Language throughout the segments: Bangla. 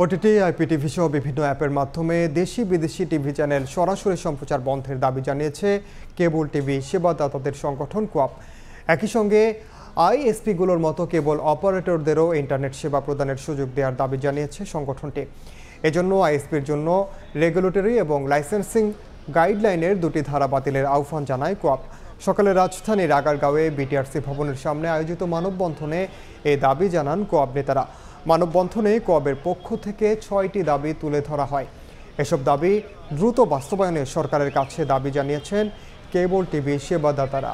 ওটিটি, আইপিটিভি সহ বিভিন্ন অ্যাপের মাধ্যমে দেশি বিদেশি টিভি চ্যানেল সরাসরি সম্প্রচার বন্ধের দাবি জানিয়েছে কেবল টিভি সেবাদাতাদের সংগঠন কোয়াপ। একই সঙ্গে আইএসপিগুলোর মতো কেবল অপারেটরদেরও ইন্টারনেট সেবা প্রদানের সুযোগ দেওয়ার দাবি জানিয়েছে সংগঠনটি। এজন্য আইএসপির জন্য রেগুলেটরি এবং লাইসেন্সিং গাইডলাইনের দুটি ধারা বাতিলের আহ্বান জানায় কোয়াপ। সকালে রাজধানীর আগারগাঁওয়ে বিটিআরসি ভবনের সামনে আয়োজিত মানববন্ধনে এ দাবি জানান কোয়াপ নেতারা। মানববন্ধনে কোয়াবের পক্ষ থেকে ৬টি দাবি তুলে ধরা হয়। এসব দাবি দ্রুত বাস্তবায়নে সরকারের কাছে দাবি জানিয়েছেন কেবল টিভি সেবাদাতারা।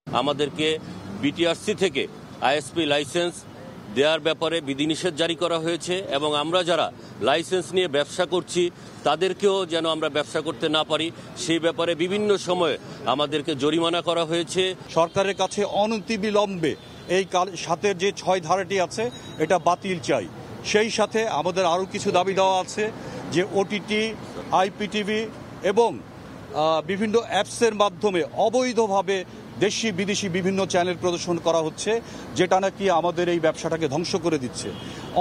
আমাদেরকে বিটিআরসি থেকে আইএসপি লাইসেন্স দেওয়ার ব্যাপারে বিধিনিষেধ জারি করা হয়েছে এবং আমরা যারা লাইসেন্স নিয়ে ব্যবসা করছি তাদেরকেও যেন আমরা ব্যবসা করতে না পারি সেই ব্যাপারে বিভিন্ন সময়ে আমাদেরকে জরিমানা করা হয়েছে। সরকারের কাছে অনতিবিলম্বে এই সাথে যে ৬ ধারাটি আছে এটা বাতিল চাই। সেই সাথে আমাদের আরও কিছু দাবি দেওয়া আছে যে ওটিটি, আইপিটিভি এবং বিভিন্ন অ্যাপসের মাধ্যমে অবৈধভাবে দেশি বিদেশি বিভিন্ন চ্যানেল প্রদর্শন করা হচ্ছে, যেটা নাকি আমাদের এই ব্যবসাটাকে ধ্বংস করে দিচ্ছে।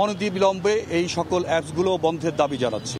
অনতিবিলম্বে এই সকল অ্যাপসগুলো বন্ধের দাবি জানাচ্ছে।